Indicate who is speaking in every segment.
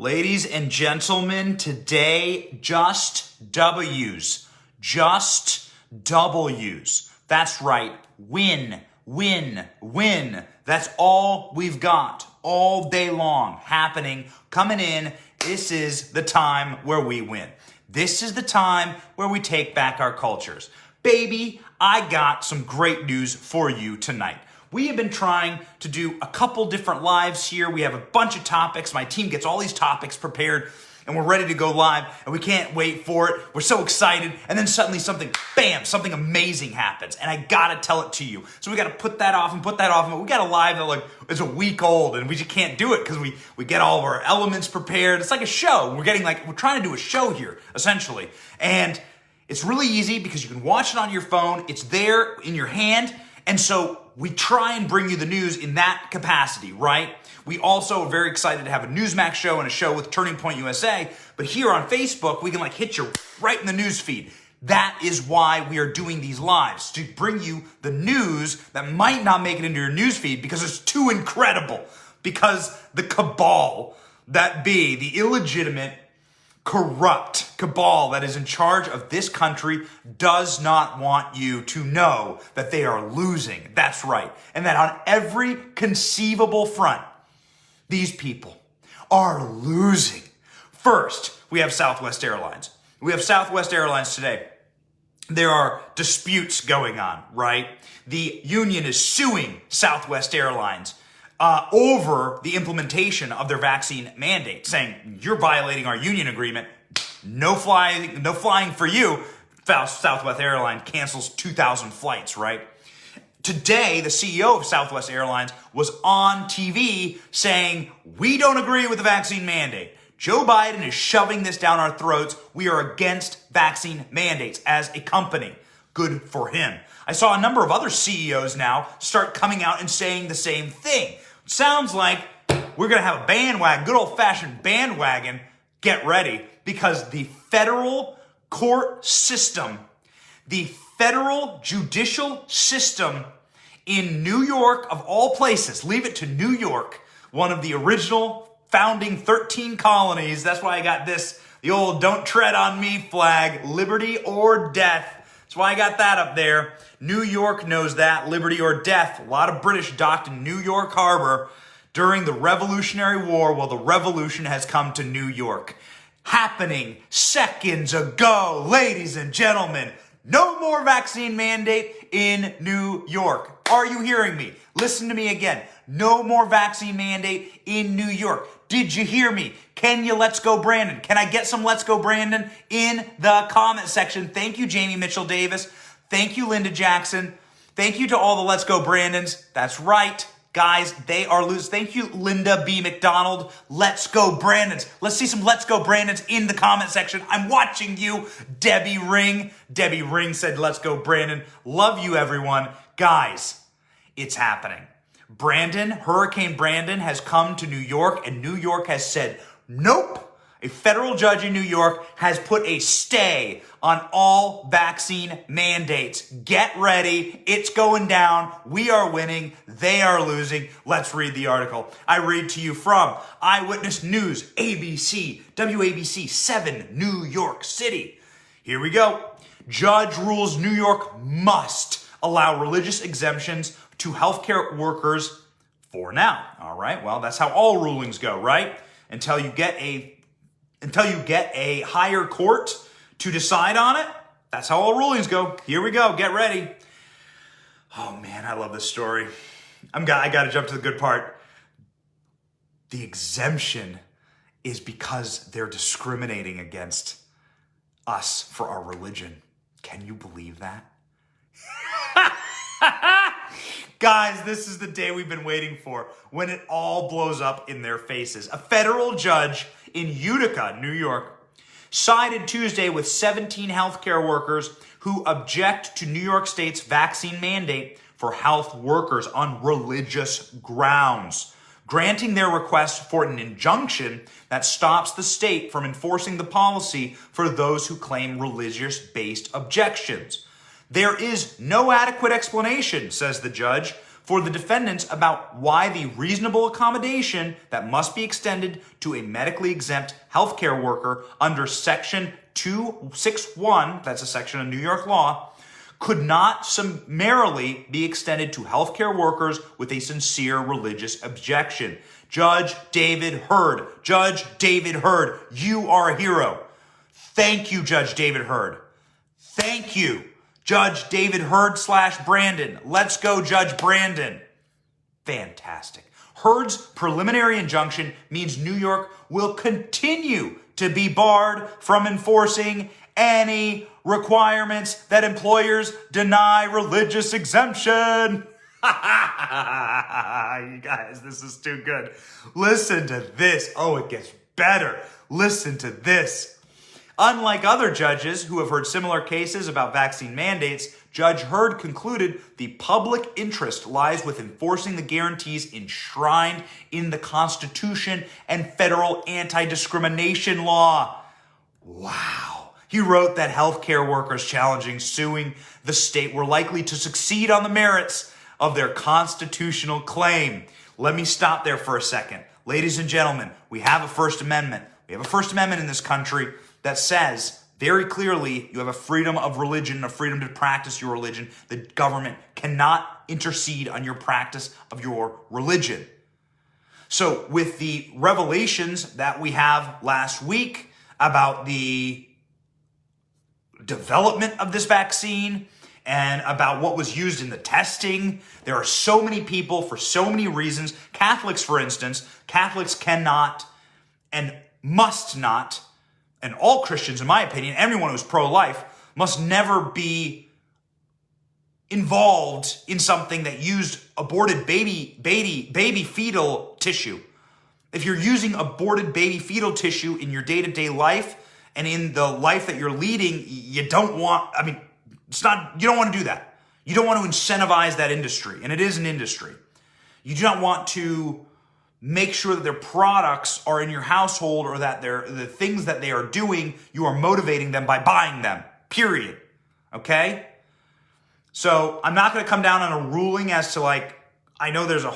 Speaker 1: Ladies and gentlemen, today, just W's. Just W's. That's right. Win, win, win. That's all we've got all day long happening, coming in. This is the time where we win. This is the time where we take back our cultures. Baby, I got some great news for you tonight. We have been trying to do a couple different lives here. We have a bunch of topics. My team gets all these topics prepared and we're ready to go live and we can't wait for it. We're so excited. And then suddenly something amazing happens and I gotta tell it to you. So we gotta put that off and put that off. And we got a live that it's a week old and we just can't do it because we get all of our elements prepared. It's like a show. We're trying to do a show here essentially. And it's really easy because you can watch it on your phone. It's there in your hand. And so we try and bring you the news in that capacity, right? We also are very excited to have a Newsmax show and a show with Turning Point USA. But here on Facebook, we can hit you right in the news feed. That is why we are doing these lives, to bring you the news that might not make it into your news feed because it's too incredible. Because the cabal that be, the illegitimate, corrupt cabal that is in charge of this country does not want you to know that they are losing. That's right. And that on every conceivable front, these people are losing. First, we have Southwest Airlines. We have Southwest Airlines today. There are disputes going on, right? The union is suing Southwest Airlines over the implementation of their vaccine mandate, saying you're violating our union agreement. No flying for you. Southwest Airlines cancels 2,000 flights, right? Today, the CEO of Southwest Airlines was on TV saying, we don't agree with the vaccine mandate. Joe Biden is shoving this down our throats. We are against vaccine mandates as a company. Good for him. I saw a number of other CEOs now start coming out and saying the same thing. Sounds like we're going to have a bandwagon, good old-fashioned bandwagon. Get ready, because the federal court system, the federal judicial system in New York, of all places, leave it to New York, one of the original founding 13 colonies. That's why I got this, the old don't tread on me flag, liberty or death. That's why I got that up there. New York knows that, liberty or death. A lot of British docked in New York Harbor during the Revolutionary War. Well, the revolution has come to New York. Happening seconds ago, ladies and gentlemen. No more vaccine mandate in New York. Are you hearing me? Listen to me again. No more vaccine mandate in New York. Did you hear me? Can you let's go Brandon? Can I get some let's go Brandon in the comment section? Thank you, Jamie Mitchell Davis. Thank you, Linda Jackson. Thank you to all the let's go Brandons. That's right. Guys, they are losing. Thank you, Linda B. McDonald. Let's go Brandons. Let's see some let's go Brandons in the comment section. I'm watching you, Debbie Ring. Debbie Ring said let's go Brandon. Love you, everyone. Guys, it's happening. Hurricane Brandon has come to New York and New York has said, nope. A federal judge in New York has put a stay on all vaccine mandates. Get ready. It's going down. We are winning. They are losing. Let's read the article. I read to you from Eyewitness News, ABC, WABC 7, New York City. Here we go. Judge rules New York must allow religious exemptions to healthcare workers for now. All right. Well, that's how all rulings go, right? Until you get a higher court to decide on it. That's how all rulings go. Here we go. Get ready. Oh man, I love this story. I got to jump to the good part. The exemption is because they're discriminating against us for our religion. Can you believe that? Guys, this is the day we've been waiting for, when it all blows up in their faces. A federal judge in Utica, New York, sided Tuesday with 17 healthcare workers who object to New York State's vaccine mandate for health workers on religious grounds, granting their request for an injunction that stops the state from enforcing the policy for those who claim religious-based objections. There is no adequate explanation, says the judge, for the defendants about why the reasonable accommodation that must be extended to a medically exempt healthcare worker under Section 261, that's a section of New York law, could not summarily be extended to healthcare workers with a sincere religious objection. Judge David Hurd. Judge David Hurd, you are a hero. Thank you, Judge David Hurd. Thank you, Judge David Hurd / Brandon. Let's go, Judge Brandon. Fantastic. Hurd's preliminary injunction means New York will continue to be barred from enforcing any requirements that employers deny religious exemption. You guys, this is too good. Listen to this. Oh, it gets better. Listen to this. Unlike other judges who have heard similar cases about vaccine mandates, Judge Hurd concluded the public interest lies with enforcing the guarantees enshrined in the Constitution and federal anti-discrimination law. Wow. He wrote that healthcare workers challenging suing the state were likely to succeed on the merits of their constitutional claim. Let me stop there for a second. Ladies and gentlemen, we have a First Amendment. We have a First Amendment in this country that says very clearly you have a freedom of religion, a freedom to practice your religion. The government cannot intercede on your practice of your religion. So with the revelations that we have last week about the development of this vaccine and about what was used in the testing, there are so many people for so many reasons. Catholics, for instance, Catholics cannot and must not, and all Christians, in my opinion, everyone who's pro-life, must never be involved in something that used aborted baby fetal tissue. If you're using aborted baby fetal tissue in your day-to-day life and in the life that you're leading, you don't want, you don't want to do that. You don't want to incentivize that industry, and it is an industry. You do not want to make sure that their products are in your household or that the things that they are doing, you are motivating them by buying them, period. Okay? So I'm not going to come down on a ruling as to I know there's that's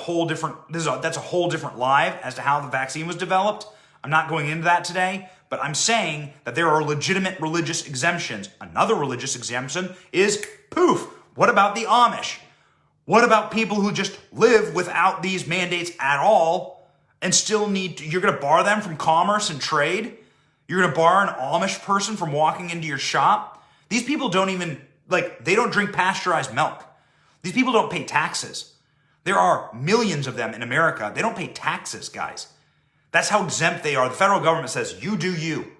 Speaker 1: a whole different live as to how the vaccine was developed. I'm not going into that today, but I'm saying that there are legitimate religious exemptions. Another religious exemption is poof. What about the Amish? What about people who just live without these mandates at all and still you're going to bar them from commerce and trade? You're going to bar an Amish person from walking into your shop? These people don't even, they don't drink pasteurized milk. These people don't pay taxes. There are millions of them in America. They don't pay taxes, guys. That's how exempt they are. The federal government says, you do you.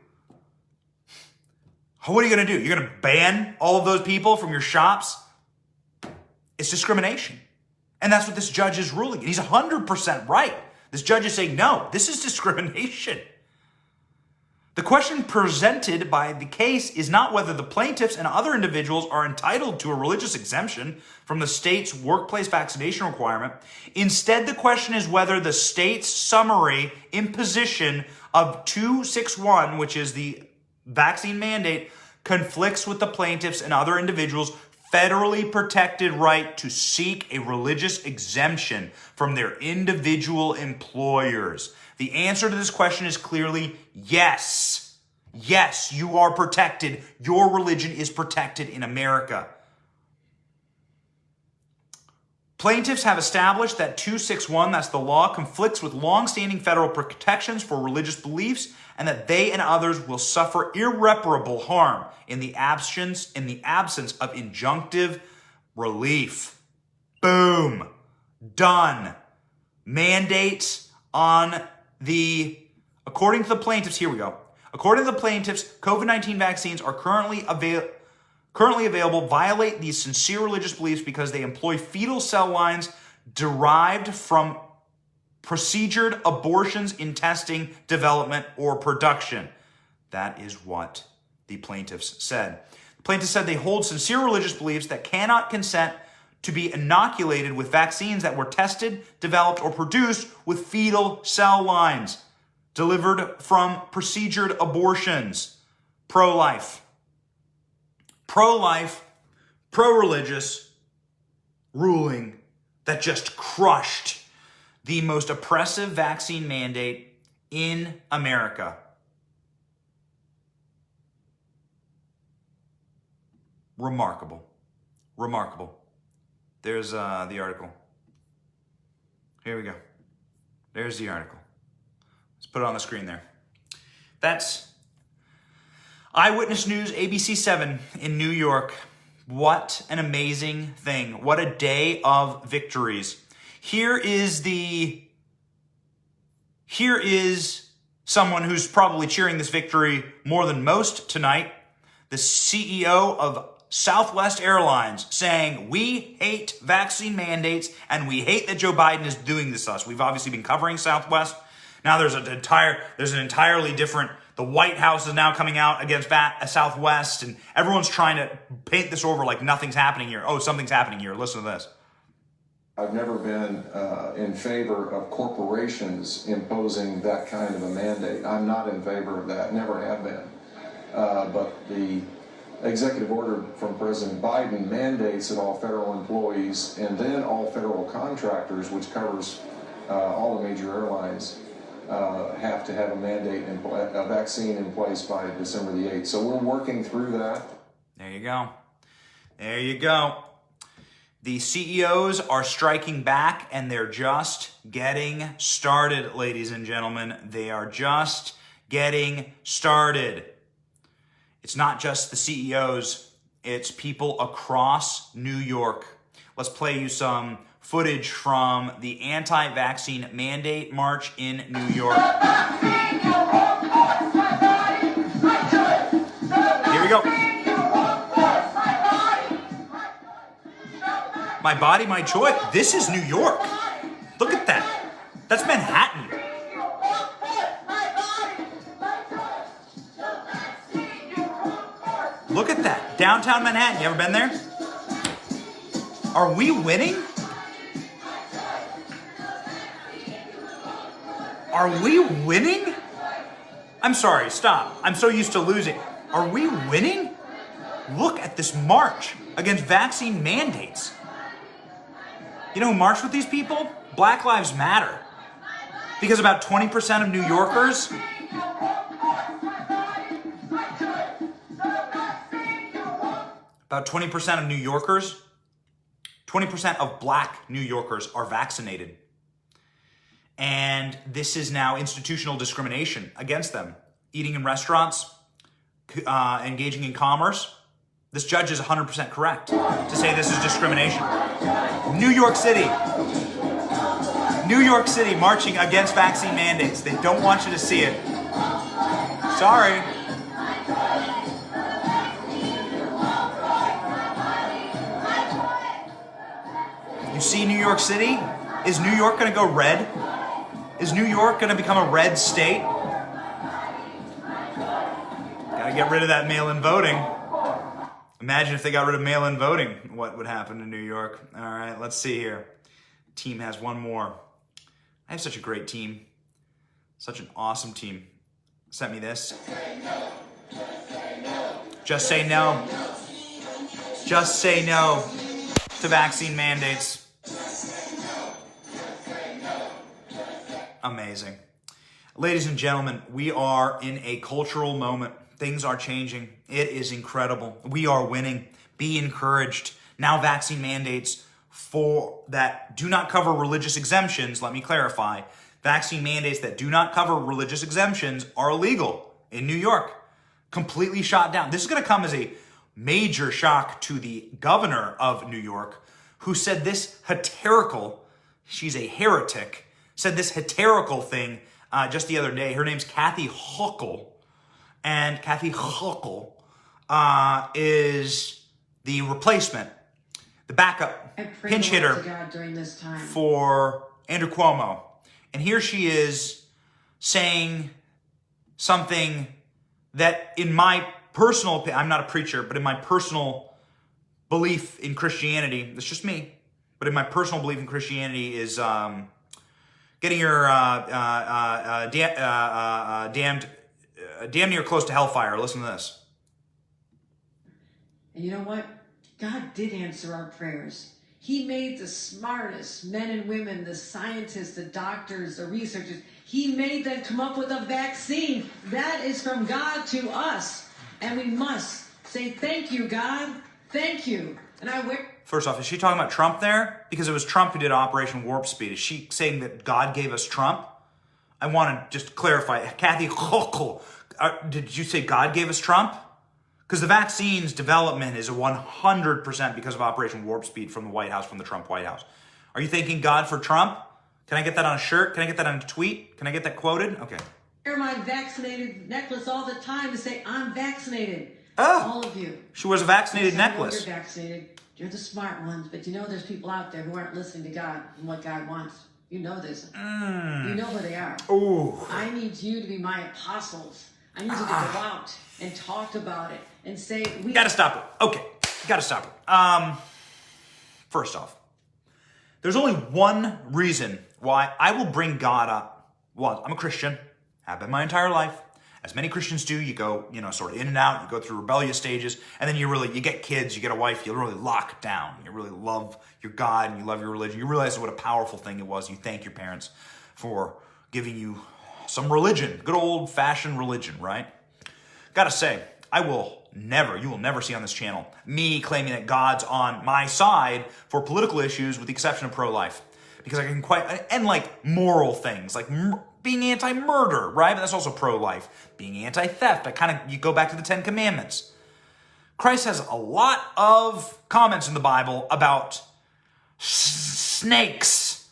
Speaker 1: What are you going to do? You're going to ban all of those people from your shops? It's discrimination. And that's what this judge is ruling. And he's 100% right. This judge is saying, no, this is discrimination. The question presented by the case is not whether the plaintiffs and other individuals are entitled to a religious exemption from the state's workplace vaccination requirement. Instead, the question is whether the state's summary imposition of 261, which is the vaccine mandate, conflicts with the plaintiffs and other individuals' federally protected right to seek a religious exemption from their individual employers. The answer to this question is clearly yes. Yes, you are protected. Your religion is protected in America. Plaintiffs have established that 261, that's the law, conflicts with long-standing federal protections for religious beliefs and that they and others will suffer irreparable harm in the absence of injunctive relief. Boom. Done. Mandates on according to the plaintiffs, here we go. According to the plaintiffs, COVID-19 vaccines are currently available, violate these sincere religious beliefs because they employ fetal cell lines derived from procedured abortions in testing, development, or production. That is what the plaintiffs said. The plaintiffs said they hold sincere religious beliefs that cannot consent to be inoculated with vaccines that were tested, developed, or produced with fetal cell lines delivered from procedured abortions. Pro-life. Pro-life, pro-religious ruling that just crushed the most oppressive vaccine mandate in America. Remarkable. Remarkable. There's the article. Here we go. There's the article. Let's put it on the screen there. That's Eyewitness News, ABC 7 in New York. What an amazing thing. What a day of victories. Here is someone who's probably cheering this victory more than most tonight. The CEO of Southwest Airlines saying, we hate vaccine mandates and we hate that Joe Biden is doing this to us. We've obviously been covering Southwest. Now there's an entirely different, the White House is now coming out against Southwest, and everyone's trying to paint this over like nothing's happening here. Oh, something's happening here. Listen to this.
Speaker 2: I've never been in favor of corporations imposing that kind of a mandate. I'm not in favor of that, never have been. But the executive order from President Biden mandates that all federal employees and then all federal contractors, which covers all the major airlines, have to have a mandate, a vaccine in place by December the 8th. So we're working through that.
Speaker 1: There you go. There you go. The CEOs are striking back, and they're just getting started, ladies and gentlemen. They are just getting started. It's not just the CEOs, it's people across New York. Let's play you some footage from the anti-vaccine mandate march in New York. Here we go. My body, my choice. This is New York. Look at that. That's Manhattan. Look at that. Downtown Manhattan. You ever been there? Are we winning? Are we winning? I'm sorry, stop. I'm so used to losing. Are we winning? Look at this march against vaccine mandates. You know who marched with these people? Black Lives Matter. Because about 20% of New Yorkers About 20% of New Yorkers, 20% of black New Yorkers are vaccinated. And this is now institutional discrimination against them. Eating in restaurants, engaging in commerce. This judge is 100% correct to say this is discrimination. New York City. New York City marching against vaccine mandates. They don't want you to see it. Sorry. You see New York City? Is New York going to go red? Is New York going to become a red state? Got to get rid of that mail-in voting. Imagine if they got rid of mail-in voting, what would happen in New York? All right, let's see here. Team has one more. I have such a great team. Such an awesome team. Sent me this. Just say no. Just say no to vaccine mandates. Amazing. Ladies and gentlemen, we are in a cultural moment. Things are changing. It is incredible. We are winning. Be encouraged. Now vaccine mandates for that do not cover religious exemptions, let me clarify. Vaccine mandates that do not cover religious exemptions are illegal in New York. Completely shot down. This is going to come as a major shock to the governor of New York, who said this she's a heretic, said this hysterical thing just the other day. Her name's Kathy Hochul. And Kathy Hochul is the replacement, the backup pinch hitter for Andrew Cuomo. And here she is saying something that in my personal opinion, I'm not a preacher, but in my personal belief in Christianity, it's just me, but in my personal belief in Christianity is getting your damn near close to hellfire. Listen to this.
Speaker 3: And you know what? God did answer our prayers. He made the smartest men and women, the scientists, the doctors, the researchers. He made them come up with a vaccine. That is from God to us. And we must say, thank you, God. Thank you. And
Speaker 1: First off, is she talking about Trump there? Because it was Trump who did Operation Warp Speed. Is she saying that God gave us Trump? I want to just clarify. Kathy, did you say God gave us Trump? Because the vaccine's development is 100% because of Operation Warp Speed from the White House, from the Trump White House. Are you thanking God for Trump? Can I get that on a shirt? Can I get that on a tweet? Can I get that quoted? Okay.
Speaker 3: I wear my vaccinated necklace all the time to say, I'm vaccinated.
Speaker 1: Oh,
Speaker 3: all of you.
Speaker 1: She wears a vaccinated necklace.
Speaker 3: You're vaccinated. You're the smart ones. But you know there's people out there who aren't listening to God and what God wants. You know this. You know who they are.
Speaker 1: Ooh.
Speaker 3: I need you to be my apostles. I need you to go out and talk about it and say, we
Speaker 1: gotta stop it. Okay, gotta stop it. First off, there's only one reason why I will bring God up. Well, I'm a Christian, have been my entire life. As many Christians do, you go, sort of in and out, you go through rebellious stages, and then you get kids, you get a wife, you really lock down. You really love your God and you love your religion. You realize what a powerful thing it was. You thank your parents for giving you some religion, good old-fashioned religion, right? Gotta say, you will never see on this channel me claiming that God's on my side for political issues with the exception of pro-life. Because I can and like moral things, like being anti-murder, right? But that's also pro-life. Being anti-theft, you go back to the 10 Commandments. Christ has a lot of comments in the Bible about snakes.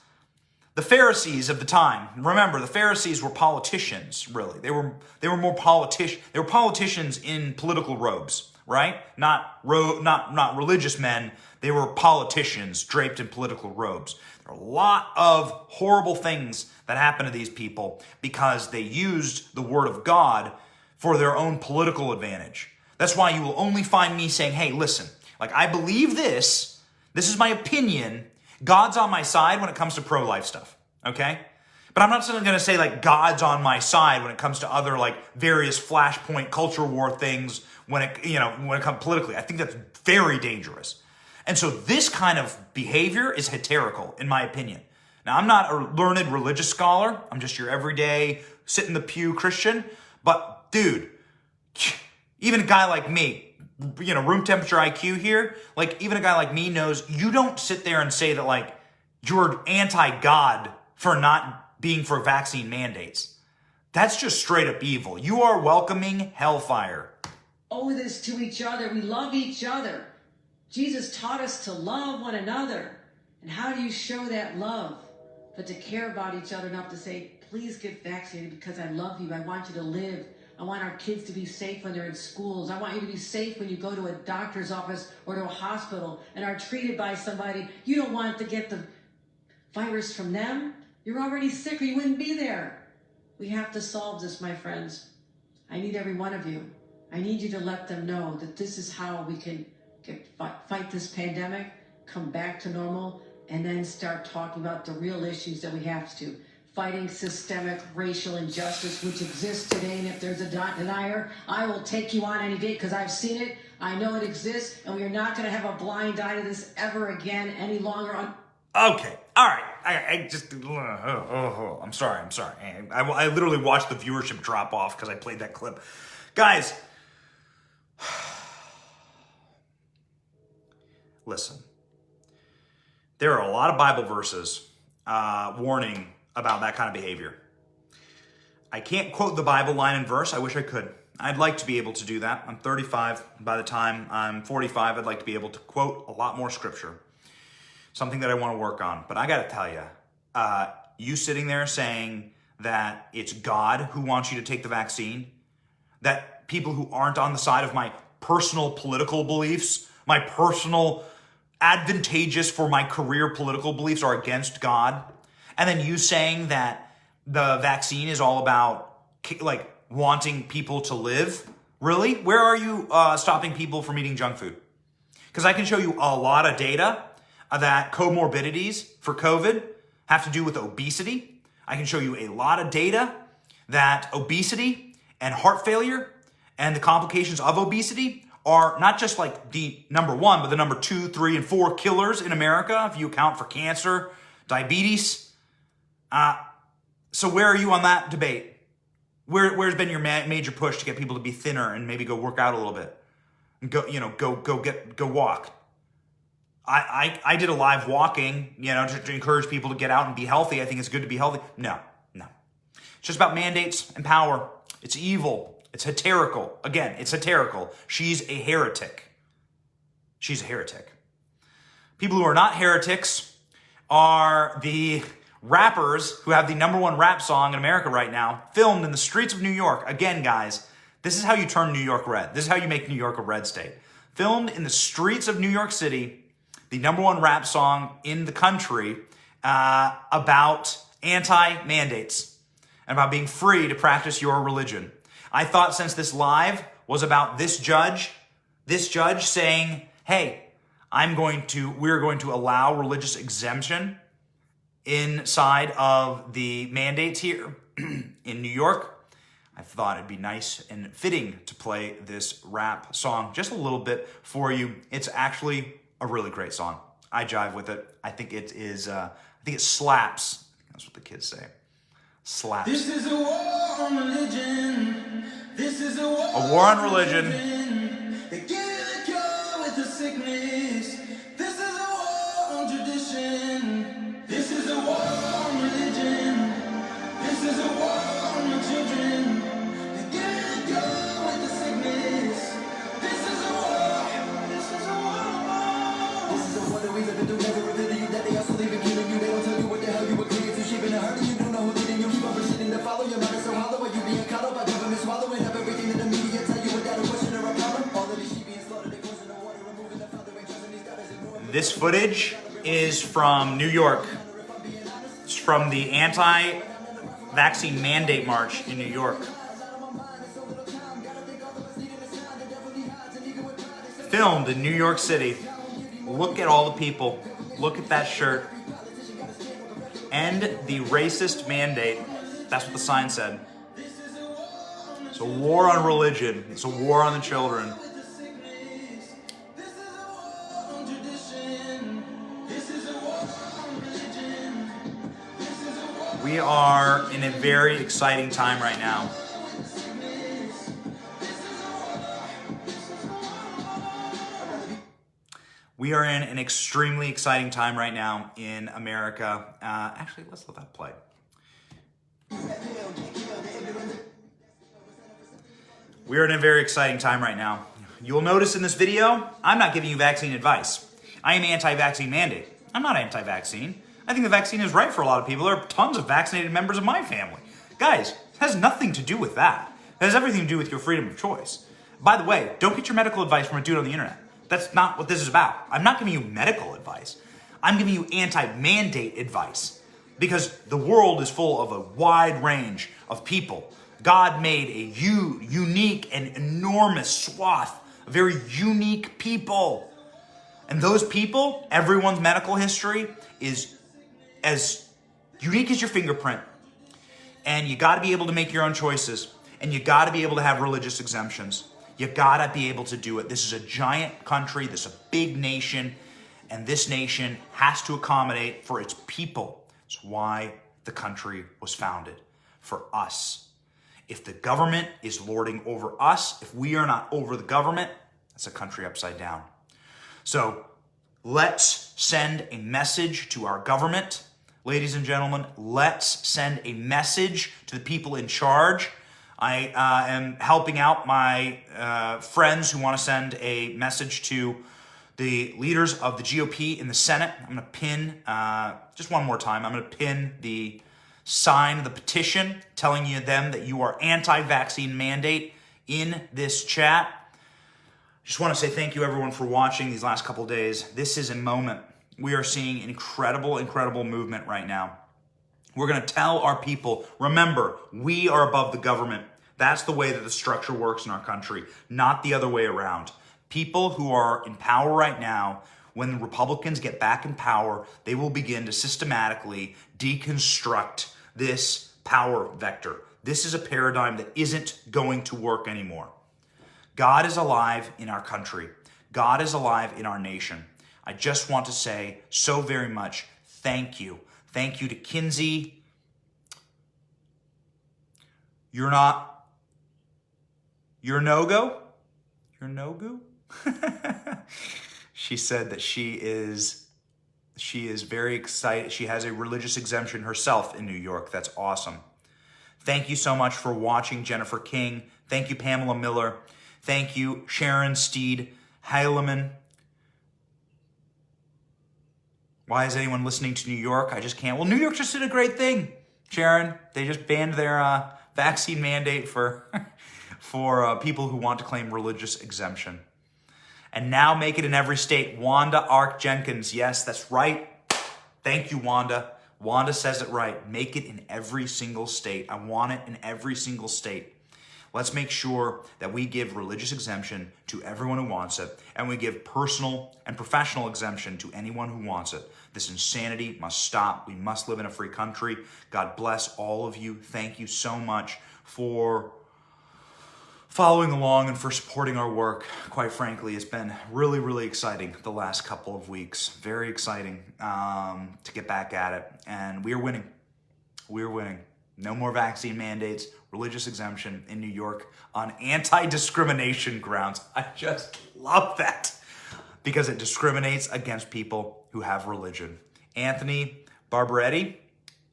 Speaker 1: The Pharisees of the time, remember, the Pharisees were politicians, really. They were politicians in political robes, right? Not religious men. They were politicians draped in political robes. There are a lot of horrible things that happened to these people because they used the word of God for their own political advantage. That's why you will only find me saying, hey, listen, I believe this. This is my opinion. God's on my side when it comes to pro-life stuff, okay? But I'm not going to say God's on my side when it comes to other various flashpoint culture war things when it comes politically. I think that's very dangerous. And so this kind of behavior is hysterical, in my opinion. Now, I'm not a learned religious scholar. I'm just your everyday sit in the pew Christian. But dude, even a guy like me, room temperature IQ here, even a guy like me knows you don't sit there and say that you're anti-God for not being for vaccine mandates. That's just straight up evil. You are welcoming hellfire.
Speaker 3: Owe this to each other. We love each other. Jesus taught us to love one another. And how do you show that love? But to care about each other enough to say, please get vaccinated because I love you. I want you to live. I want our kids to be safe when they're in schools. I want you to be safe when you go to a doctor's office or to a hospital and are treated by somebody. You don't want to get the virus from them. You're already sick or you wouldn't be there. We have to solve this, my friends. I need every one of you. I need you to let them know that this is how we can fight this pandemic, come back to normal, and then start talking about the real issues that we have to. Fighting systemic racial injustice, which exists today, and if there's a denier, I will take you on any day because I've seen it, I know it exists, and we are not going to have a blind eye to this ever again any longer.
Speaker 1: Okay, all right. I just, I'm sorry. I literally watched the viewership drop off because I played that clip. Guys, listen. There are a lot of Bible verses warning about that kind of behavior. I can't quote the Bible line and verse. I wish I could. I'd like to be able to do that. I'm 35. By the time I'm 45, I'd like to be able to quote a lot more scripture. Something that I want to work on. But I got to tell you, you sitting there saying that it's God who wants you to take the vaccine, that people who aren't on the side of my personal political beliefs, my personal advantageous for my career political beliefs are against God, and then you saying that the vaccine is all about wanting people to live? Really? Where are you stopping people from eating junk food? Because I can show you a lot of data that comorbidities for COVID have to do with obesity. I can show you a lot of data that obesity and heart failure and the complications of obesity are not just like the number one, but the number 2, 3, and 4 killers in America, if you account for cancer, diabetes. So where are you on that debate? Where's been your major push to get people to be thinner and maybe go work out a little bit? And go walk. I did a live walking, to encourage people to get out and be healthy. I think it's good to be healthy. No. It's just about mandates and power. It's evil. It's heterical. Again, it's heterical. She's a heretic. She's a heretic. People who are not heretics are the rappers who have the number one rap song in America right now, filmed in the streets of New York. Again, guys, this is how you turn New York red. This is how you make New York a red state. Filmed in the streets of New York City, the number one rap song in the country about anti-mandates and about being free to practice your religion. I thought since this live was about this judge saying, hey, we're going to allow religious exemption inside of the mandates here in New York, I thought it'd be nice and fitting to play this rap song just a little bit for you. It's actually a really great song. I jive with it. I think it is. I think it slaps. That's what the kids say. Slaps.
Speaker 4: This is a war on religion. This is a
Speaker 1: war on religion.
Speaker 4: They give you the cure with the sickness. This is a war on tradition. This is a war on religion. This is a war on my children. They give you the cure with the sickness. This is a war. This is a war. This is a war that we live in. Do never reveal to you that they also leave and killing you. They don't tell you what the hell you agree to. Sheep in a herd and you don't know who leading you. Keep on proceeding to follow your mind is so hollow. Are you being coddled by government swallowing up everything that the media tell you without a question or a problem? All of these sheep being slaughtered, they closing the water, removing the father and trusting these daughters, ignoring.
Speaker 1: This footage is from New York. It's from the anti-vaccine mandate march in New York. Filmed in New York City. Look at all the people. Look at that shirt. End the racist mandate. That's what the sign said. It's a war on religion. It's a war on the children. We are in a very exciting time right now. We are in an extremely exciting time right now in America. Actually, let's let that play. We are in a very exciting time right now. You'll notice in this video, I'm not giving you vaccine advice. I am anti-vaccine mandate. I'm not anti-vaccine. I think the vaccine is right for a lot of people. There are tons of vaccinated members of my family. Guys, it has nothing to do with that. It has everything to do with your freedom of choice. By the way, don't get your medical advice from a dude on the internet. That's not what this is about. I'm not giving you medical advice. I'm giving you anti-mandate advice because the world is full of a wide range of people. God made a unique and enormous swath of very unique people. And those people, everyone's medical history is as unique as your fingerprint. And you got to be able to make your own choices. And you got to be able to have religious exemptions. You got to be able to do it. This is a giant country. This is a big nation. And this nation has to accommodate for its people. It's why the country was founded. For us. If the government is lording over us, if we are not over the government, that's a country upside down. So let's send a message to our government. Ladies and gentlemen, let's send a message to the people in charge. I am helping out my friends who want to send a message to the leaders of the GOP in the Senate. I'm going to pin, just one more time, I'm going to pin the sign the petition telling them that you are anti-vaccine mandate in this chat. Just want to say thank you everyone for watching these last couple days. This is a moment. We are seeing incredible movement right now. We're going to tell our people, remember, we are above the government. That's the way that the structure works in our country, not the other way around. People who are in power right now, when the Republicans get back in power, they will begin to systematically deconstruct this power vector. This is a paradigm that isn't going to work anymore. God is alive in our country. God is alive in our nation. I just want to say so very much thank you. Thank you to Kinsey. You're no-go? You're no-go? She said that she is very excited. She has a religious exemption herself in New York. That's awesome. Thank you so much for watching, Jennifer King. Thank you, Pamela Miller. Thank you, Sharon Steed Heileman. Why is anyone listening to New York? I just can't. Well, New York just did a great thing, Sharon. They just banned their vaccine mandate for people who want to claim religious exemption. And now make it in every state. Wanda Ark Jenkins. Yes, that's right. Thank you, Wanda. Wanda says it right. Make it in every single state. I want it in every single state. Let's make sure that we give religious exemption to everyone who wants it, and we give personal and professional exemption to anyone who wants it. This insanity must stop. We must live in a free country. God bless all of you. Thank you so much for following along and for supporting our work. Quite frankly, it's been really, really exciting the last couple of weeks. Very exciting to get back at it. And we are winning. We're winning. No more vaccine mandates, religious exemption in New York on anti-discrimination grounds. I just love that because it discriminates against people who have religion. Anthony Barbaretti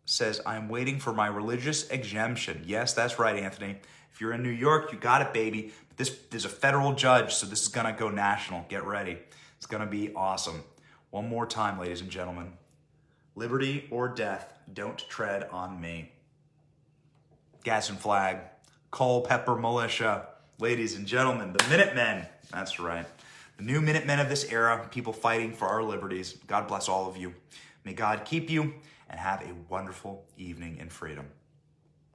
Speaker 1: says, I'm waiting for my religious exemption. Yes, that's right, Anthony. If you're in New York, you got it, baby. There's a federal judge, so this is going to go national. Get ready. It's going to be awesome. One more time, ladies and gentlemen. Liberty or death, don't tread on me. Gas and Flag, Culpeper Militia, ladies and gentlemen, the Minutemen. That's right. The new Minutemen of this era, people fighting for our liberties. God bless all of you. May God keep you and have a wonderful evening in freedom.